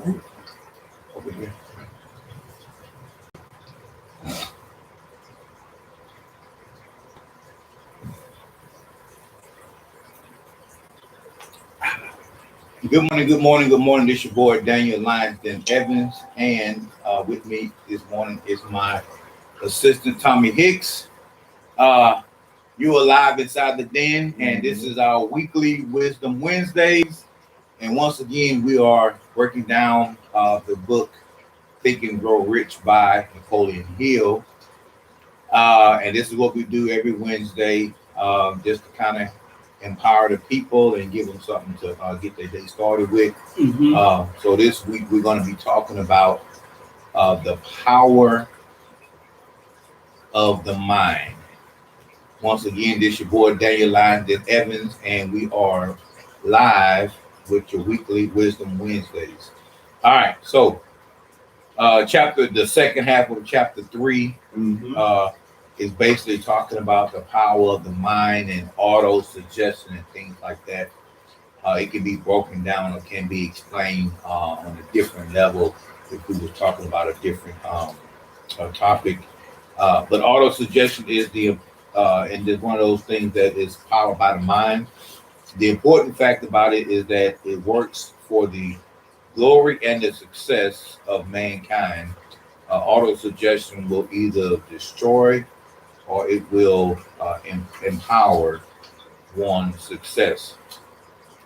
Over here. Good morning, good morning, good morning. This is your boy Daniel Lyonston Evans, and with me this morning is my assistant Tommy Hicks. You are live inside the den, and this is our weekly Wisdom Wednesdays. And once again, we are breaking down the book Think and Grow Rich by Napoleon Hill. And this is what we do every Wednesday, just to kind of empower the people and give them something to get their day started with. So this week we're going to be talking about the power of the mind. Once again, this is your boy Daniel Lyonston Evans, and we are live with your weekly Wisdom Wednesdays. All right, so the second half of chapter 3 is basically talking about the power of the mind and auto suggestion and things like that. It can be broken down or can be explained on a different level if we were talking about a different topic. But auto suggestion is and it's one of those things that is powered by the mind. The important fact about it is that it works for the glory and the success of mankind. Auto suggestion will either destroy or it will empower one's success.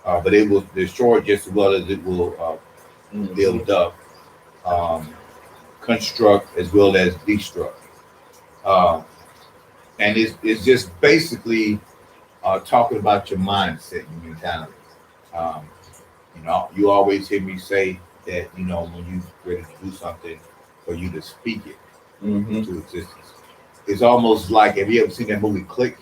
But it will destroy just as well as it will build up, construct as well as destruct. And it's just basically talking about your mindset and mentality. You always hear me say that, when you're ready to do something, for you to speak it into existence. It's almost like, have you ever seen that movie Click?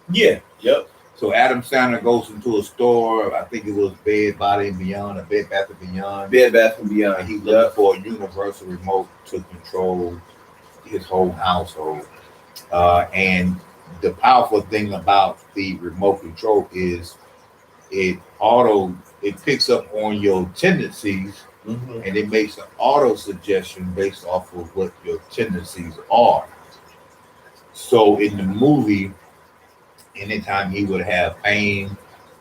Yeah. Yep. So Adam Sandler goes into a store, I think it was Bed Bath & Beyond. Bed Bath & Beyond. And he's looking for a universal remote to control his whole household. And the powerful thing about the remote control is it picks up on your tendencies and it makes an auto suggestion based off of what your tendencies are. So in the movie, anytime he would have pain,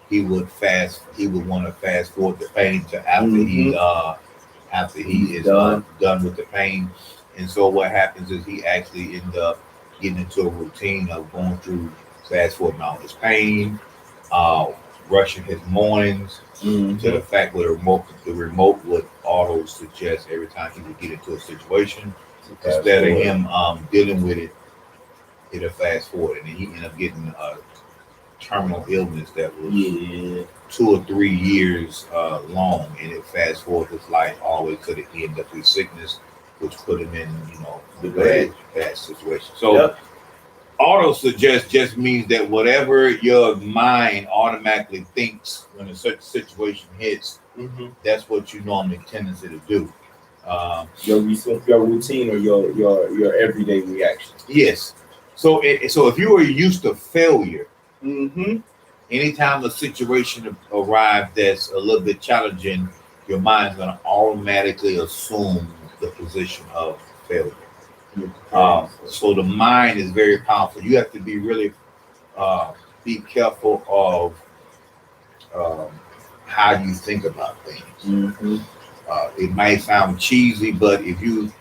he would want to fast forward the pain to after he is done with the pain. And so what happens is he actually ends up getting into a routine of going through fast forwarding all his pain, rushing his mornings to the fact where the remote would auto suggest every time he would get into a situation, instead of him dealing with it, it'll fast forward, and he ended up getting a terminal illness that was 2 or 3 years long, and it fast forward his life always to the end of his sickness, which put him in the bad situation. So auto suggest just means that whatever your mind automatically thinks when a certain situation hits, that's what you normally tendency to do. Your routine or your everyday reaction. Yes. So if you were used to failure, anytime a situation arrives that's a little bit challenging, your mind's going to automatically assume the position of failure. So the mind is very powerful. You have to be really be careful of how you think about things. It might sound cheesy, but if you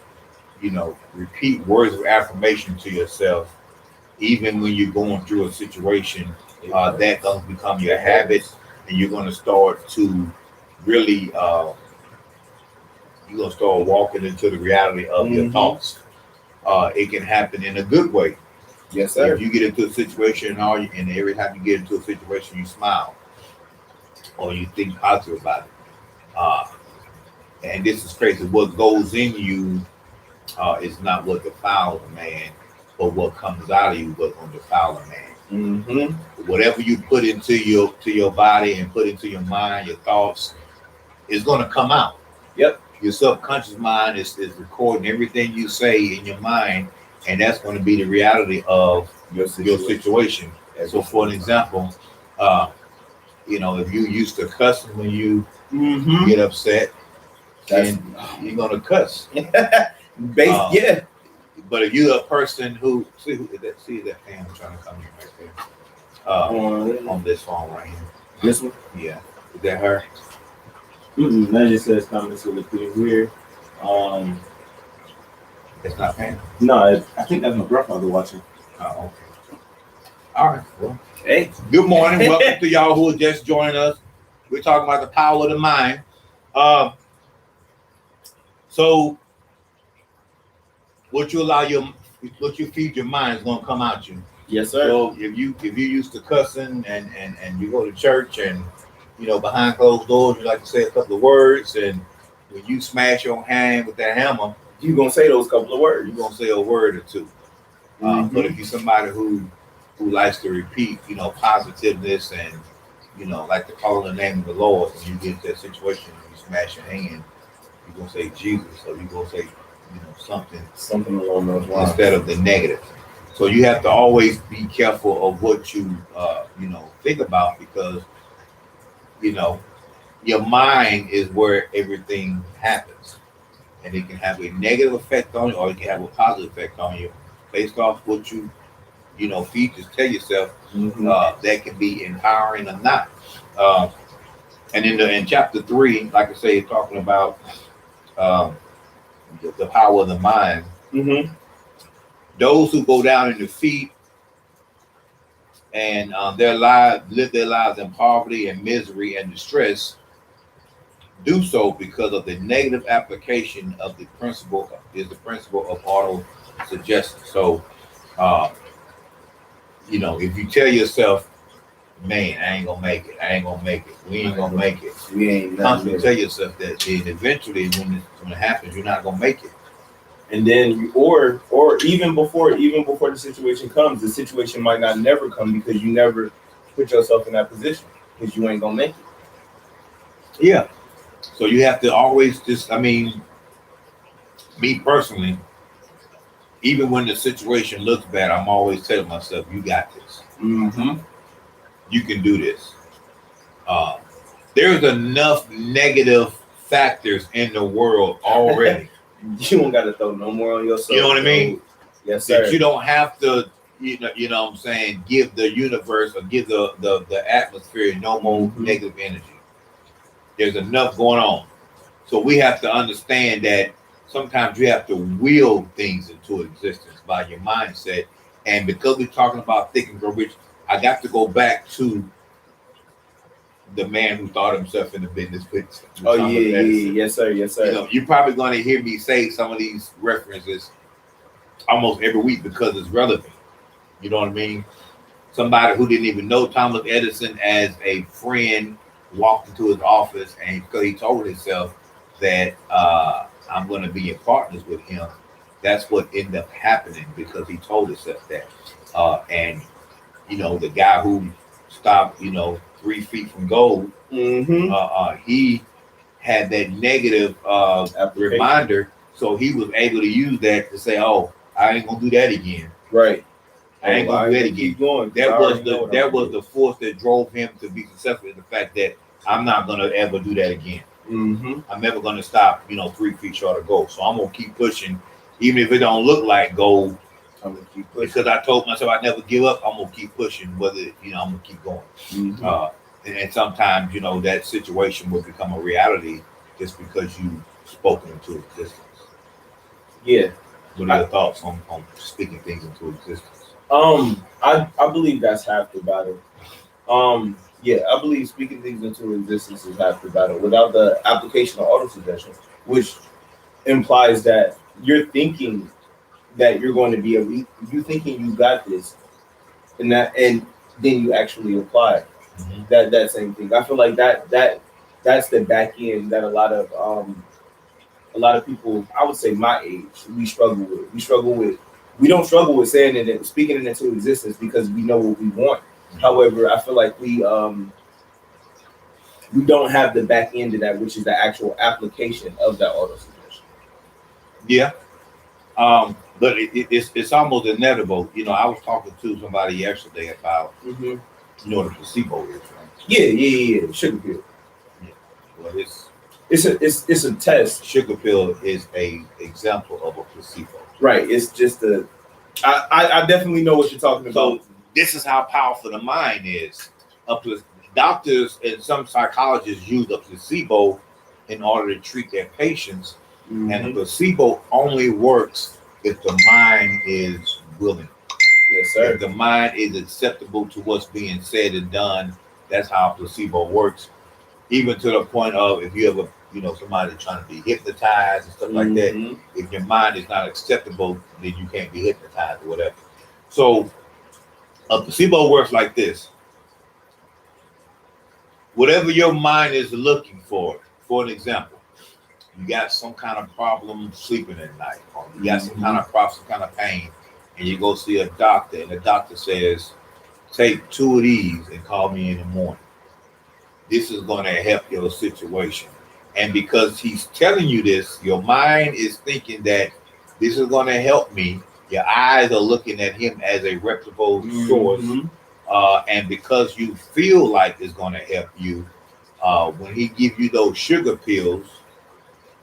repeat words of affirmation to yourself, even when you're going through a situation, that does become your habit, and you're going to start to really you're going to start walking into the reality of your thoughts. It can happen in a good way. Yes, sir. If you get into a situation and every time you get into a situation, you smile or you think positive about it. And this is crazy. What goes in you is not what defiles a man, but what comes out of you what's going to defile a man. Whatever you put into your body and put into your mind, your thoughts, is going to come out. Yep. Your subconscious mind is recording everything you say in your mind, and that's going to be the reality of your situation. So, for an example, if you used to cuss when you get upset, and you're gonna cuss. Yeah. But if you're a person who see that fan trying to come in right there, on this phone right here. This one? Yeah, is that her? That just says comments will look pretty weird. It's not Pam. No, I think that's my grandfather watching. Oh, okay. All right. Well, Hey, good morning. Welcome to y'all who are just joining us. We're talking about the power of the mind. So what you feed your mind is gonna come out you. yes, sir. So if you used to cussing and you go to church and behind closed doors you like to say a couple of words, and when you smash your hand with that hammer, You gonna say those couple of words? you're gonna say a word or two. But if you're somebody who likes to repeat, positiveness and like to call on the name of the Lord, when you get into that situation and you smash your hand, you're gonna say Jesus, or you're gonna say something along those lines instead of the negative. So you have to always be careful of what you think about, because your mind is where everything happens, and it can have a negative effect on you, or it can have a positive effect on you based off what you just tell yourself. That can be empowering or not. And in chapter 3, like I say, talking about the power of the mind. Those who go down in defeat and live their lives in poverty and misery and distress do so because of the negative application of the principle of auto suggestion. So if you tell yourself, man, I ain't gonna make it, we ain't gonna make it, we ain't constantly tell yourself that, then eventually when it happens, you're not gonna make it. And then or even before the situation comes, the situation might not never come because you never put yourself in that position, because you ain't gonna make it. Yeah. So you have to always me personally, even when the situation looks bad, I'm always telling myself, you got this. You can do this. There's enough negative factors in the world already. You don't got to throw no more on yourself. You know what I mean? Yes, sir. That you don't have to, you know what I'm saying, give the universe or give the atmosphere no more negative energy. There's enough going on. So we have to understand that sometimes you have to will things into existence by your mindset. And because we're talking about Think and Grow Rich, I got to go back to the man who thought himself in the business. Yes, sir. Yes, sir. You're probably going to hear me say some of these references almost every week because it's relevant. You know what I mean? Somebody who didn't even know Thomas Edison as a friend walked into his office, and because he told himself that I'm going to be in partners with him, that's what ended up happening, because he told himself that. And the guy who stopped 3 feet from gold, he had that negative reminder, so he was able to use that to say, oh, I ain't gonna do that again. Right. I ain't gonna do that again. That was the force that drove him to be successful, is the fact that I'm not gonna ever do that again. I'm never gonna stop 3 feet short of gold. So I'm gonna keep pushing, even if it don't look like gold. I'm gonna keep pushing, because I told myself I never give up. I'm gonna keep pushing, whether I'm gonna keep going. And sometimes that situation will become a reality just because you spoken into existence. Yeah. What are your thoughts on speaking things into existence? I believe that's half the battle. Yeah, I believe speaking things into existence is half the battle. Without the application of auto-suggestion, which implies that you're thinking that you're going to be you thinking you got this, and then you actually apply it. That same thing. I feel like that's the back end that a lot of people, I would say my age, we struggle with. We don't struggle with saying it and speaking it into existence because we know what we want. However, I feel like we don't have the back end of that, which is the actual application of that auto suggestion. Yeah. But it's almost inevitable. I was talking to somebody yesterday about what a placebo is, right? Yeah. Sugar pill. Yeah. Well, it's a test. Sugar pill is a example of a placebo. Right. It's just I definitely know what you're talking about. So this is how powerful the mind is. Doctors and some psychologists use a placebo in order to treat their patients, and the placebo only works if the mind is willing. Yes, sir. If the mind is acceptable to what's being said and done, that's how placebo works. Even to the point of if you have somebody trying to be hypnotized and stuff like that, if your mind is not acceptable, then you can't be hypnotized or whatever. So a placebo works like this. Whatever your mind is looking for an example, you got some kind of problem sleeping at night, or you got some kind of problem, some kind of pain, and you go see a doctor, and the doctor says, take 2 of these and call me in the morning. This is going to help your situation. And because he's telling you this, your mind is thinking that this is going to help me. Your eyes are looking at him as a reputable source. And because you feel like it's going to help you, when he gives you those sugar pills,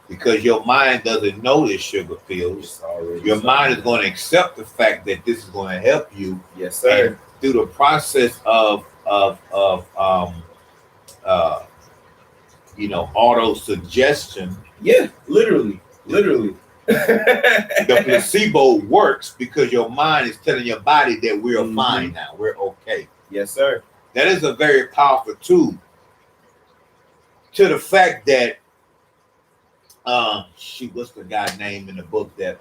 because your mind doesn't know it's sugar pills, your mind is going to accept the fact that this is going to help you. Yes, sir. And through the process of auto suggestion. Yeah, literally. The placebo works because your mind is telling your body that we're fine now, we're okay. Yes, sir. That is a very powerful tool. To the fact that what's the guy's name in the book that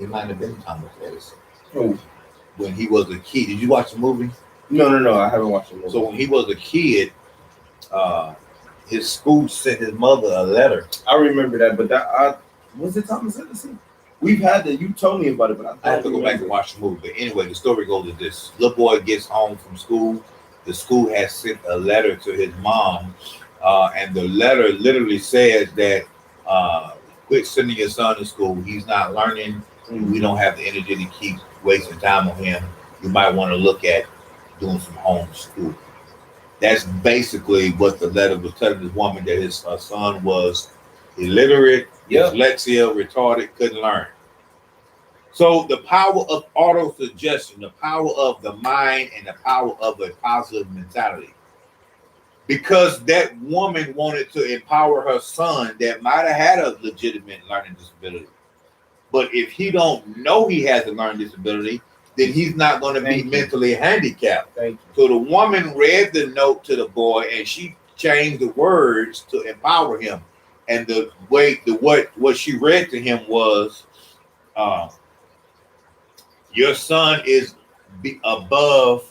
it might have been Thomas Edison. Oh. When he was a kid. Did you watch the movie? No, I haven't watched the movie. So when he was a kid, his school sent his mother a letter. I remember that, but was it Thomas Edison? We've had that. You told me about it, but I have to go back and watch the movie. But anyway, the story goes to this: little boy gets home from school. The school has sent a letter to his mom, and the letter literally says that quit sending your son to school. He's not learning. We don't have the energy to keep wasting time on him. You might want to look at doing some home school. That's basically what the letter was telling this woman, that his son was illiterate, dyslexia, retarded, couldn't learn. So the power of auto-suggestion, the power of the mind, and the power of a positive mentality. Because that woman wanted to empower her son that might have had a legitimate learning disability. But if he don't know he has a learning disability, then he's not going to be mentally handicapped. So the woman read the note to the boy, and she changed the words to empower him. And what she read to him was, your son is above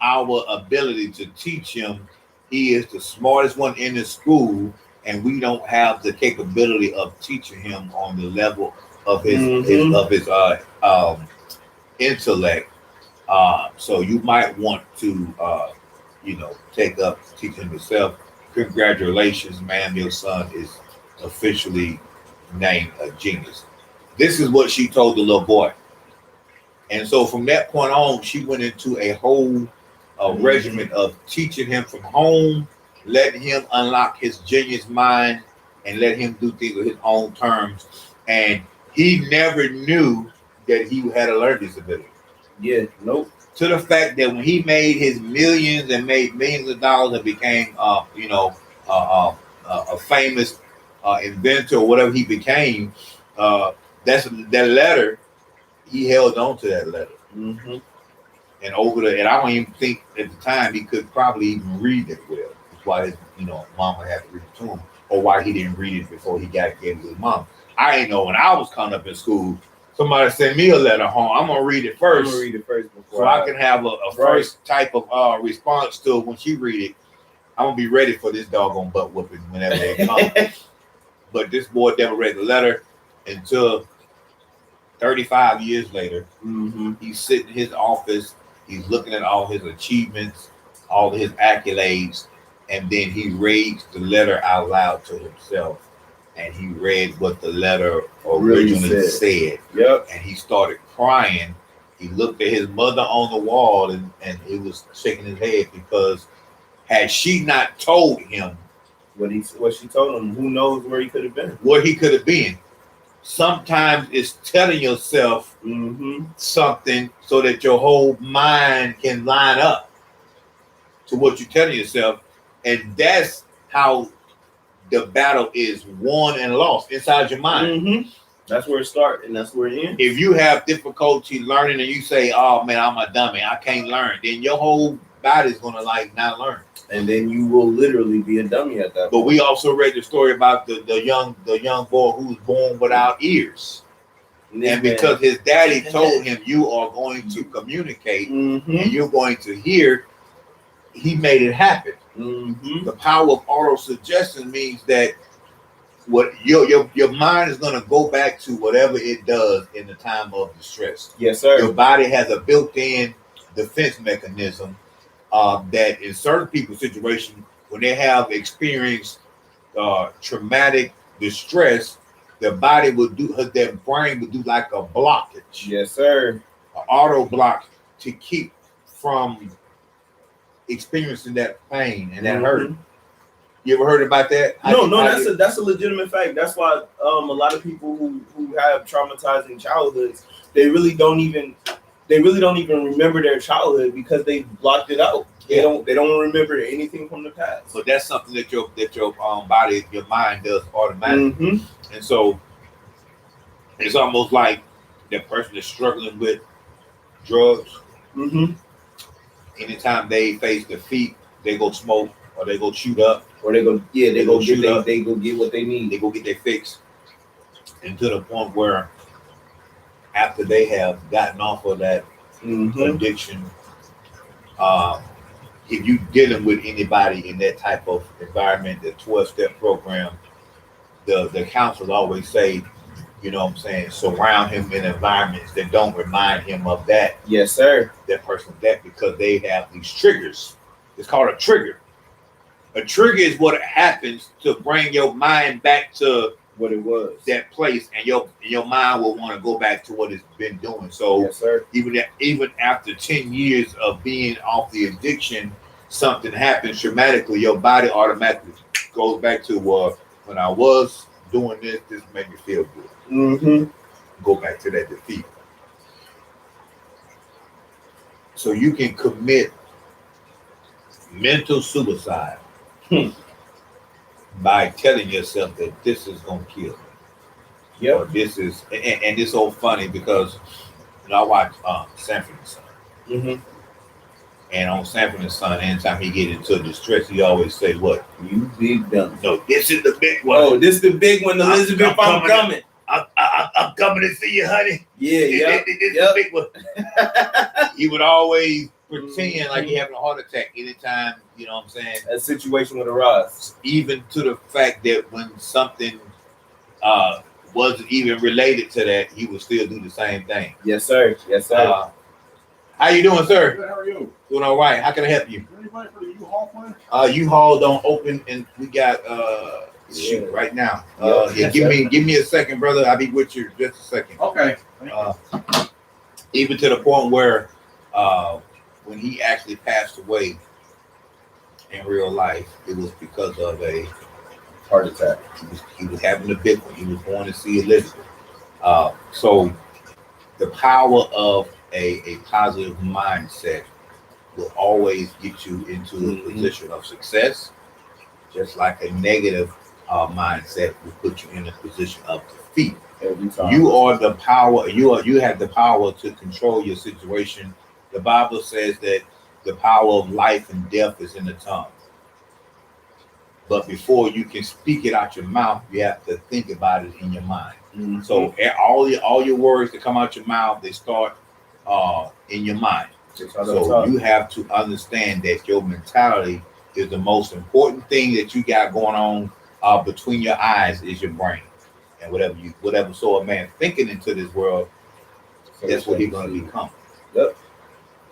our ability to teach him. He is the smartest one in the school, and we don't have the capability of teaching him on the level of his intellect. So you might want to take up teaching yourself. Congratulations, ma'am, your son is officially named a genius. This is what she told the little boy. And so from that point on, she went into a whole regimen of teaching him from home, letting him unlock his genius mind, and let him do things with his own terms. And he never knew that he had a learning disability. Yeah, nope. To the fact that when he made his millions and made millions of dollars and became, a famous inventor or whatever he became, that letter, he held on to that letter. And I don't even think at the time he could probably even read it well. That's why his, mama had to read it to him, or why he didn't read it before he gave it to his mom. I ain't know when I was coming up in school, somebody sent me a letter home. I'm gonna read it first. So I can have a first type of response to it when she read it. I'm gonna be ready for this doggone butt whooping whenever they come. But this boy never read the letter until 35 years later. He's sitting in his office. He's looking at all his achievements, all his accolades, and then he reads the letter out loud to himself. And he read what the letter originally said. And he started crying. He looked at his mother on the wall, and he was shaking his head because Had she not told him what she told him, who knows where he could have been. where he could have been? Sometimes it's telling yourself something so that your whole mind can line up to what you're telling yourself. And that's how the battle is won and lost inside your mind. That's where it starts and that's where it ends. If you have difficulty learning and you say, "Oh man, I'm a dummy, I can't learn," then your whole body's gonna like not learn. And then you will literally be a dummy at that But point. we also read the story about the young boy who was born without ears. And because his daddy told him, "You are going to communicate and you're going to hear," he made it happen. The power of auto suggestion means that what your mind is going to go back to whatever it does in the time of distress. Yes, sir. Your body has a built-in defense mechanism that in certain people's situation, when they have experienced traumatic distress, their body would do, their brain would do like a blockage, Yes, sir. an auto block to keep from experiencing that pain and that hurt. You ever heard about that? That's a legitimate fact. That's why a lot of people who have traumatizing childhoods, they really don't even remember their childhood because they blocked it out. They don't remember anything from the past. So that's something that your body, your mind does automatically. And so it's almost like that person is struggling with drugs. Anytime they face defeat, they go smoke or they go shoot up. Or they go get what they need. They go get their fix. And to the point where after they have gotten off of that addiction, if you dealing with anybody in that type of environment, the 12-step program, the counselors always say, you know what I'm saying, surround him in environments that don't remind him of that. Yes, sir. That person, that, because they have these triggers. It's called a trigger. A trigger is what happens to bring your mind back to what it was, that place, and your mind will want to go back to what it's been doing. So yes, sir. Even after 10 years of being off the addiction, something happens dramatically. Your body automatically goes back to when I was doing this made me feel good. Go back to that defeat. So you can commit mental suicide by telling yourself that this is gonna kill me. Yeah. This is and it's so funny because I watch Sanford and Son. And on Sanford and Son, anytime he get into distress, he always say, "What? You big dumb." No, this is the big one. Oh, this is the big one, Elizabeth. I'm coming. I'm coming to see you, honey. Yeah, This is the big one. He would always pretend like he having a heart attack anytime, you know what I'm saying? A situation would arise. Even to the fact that when something wasn't even related to that, he would still do the same thing. Yes, sir. Yes, sir. How you doing, sir? Good, how are you? Doing all right. How can I help you? Is there anybody for the U-Haul plan? U-Haul don't open, and we got shoot right now. Give me a second, brother. I'll be with you just a second. Okay. Even to the point where when he actually passed away in real life, it was because of a Heart attack. He was having a big one. He was going to see Elizabeth. So the power of a positive mindset will always get you into a position of success, just like a negative mindset will put you in a position of defeat. Every time. You are the power. You have the power to control your situation. The Bible says that the power of life and death is in the tongue. But before you can speak it out your mouth, you have to think about it in your mind. So all your words that come out your mouth, they start in your mind. So you have to understand that your mentality is the most important thing that you got going on between your eyes is your brain. And whatever so a man thinking into this world, that's what he's going to become. Yep.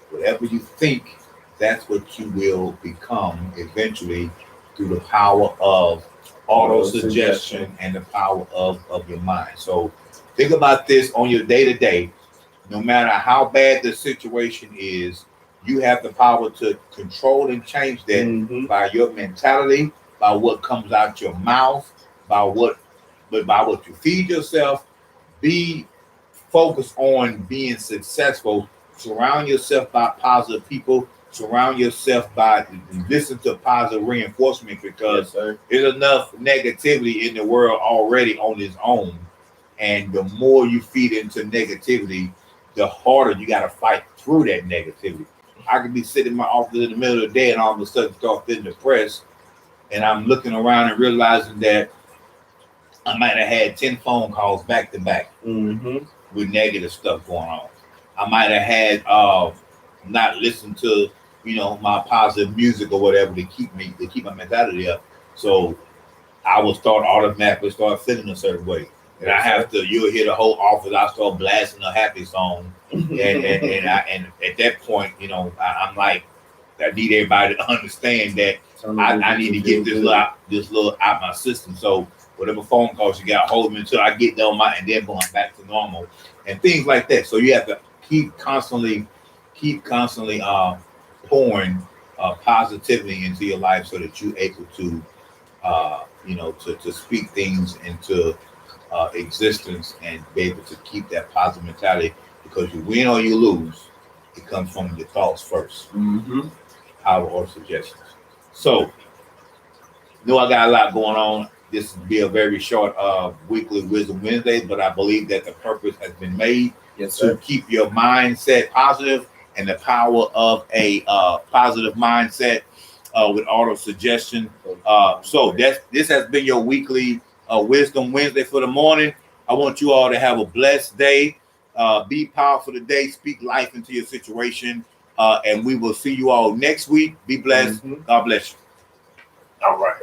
Whatever you think, that's what you will become eventually through the power of auto-suggestion and the power of your mind. So think about this on your day-to-day. No matter how bad the situation is, You have the power to control and change that Mhm. by your mentality, by what comes out your mouth, by what you feed yourself. Be focused on being successful. Surround yourself by positive people. Surround yourself by listen to positive reinforcement Yes, because sir. there's enough negativity in the world already on its own. And the more you feed into negativity, the harder you got to fight through that negativity. I could be sitting in my office in the middle of the day and all of a sudden start feeling depressed. And I'm looking around and realizing that I might have had 10 phone calls back to back Mhm. with negative stuff going on. I might have had not listened to my positive music or whatever to keep my mentality up. So I will automatically start feeling a certain way. And I have to, you'll hear the whole office, I start blasting a happy song. And at that point, I'm like, I need everybody to understand that I need to get this little out my system. So whatever phone calls you got, hold them until I get done and then going back to normal and things like that. So you have to keep constantly pouring positivity into your life so that you're able to to speak things into existence and be able to keep that positive mentality because you win or you lose, it comes from your thoughts first. Mhm. Power or suggestions. So, I got a lot going on. This will be a very short weekly Wisdom Wednesday, but I believe that the purpose has been made Yes, to sir. keep your mindset positive and the power of a positive mindset with auto suggestion. So this has been your weekly Wisdom Wednesday for the morning. I want you all to have a blessed day. Be powerful today. Speak life into your situation. And we will see you all next week. Be blessed. Mhm. God bless you. All right.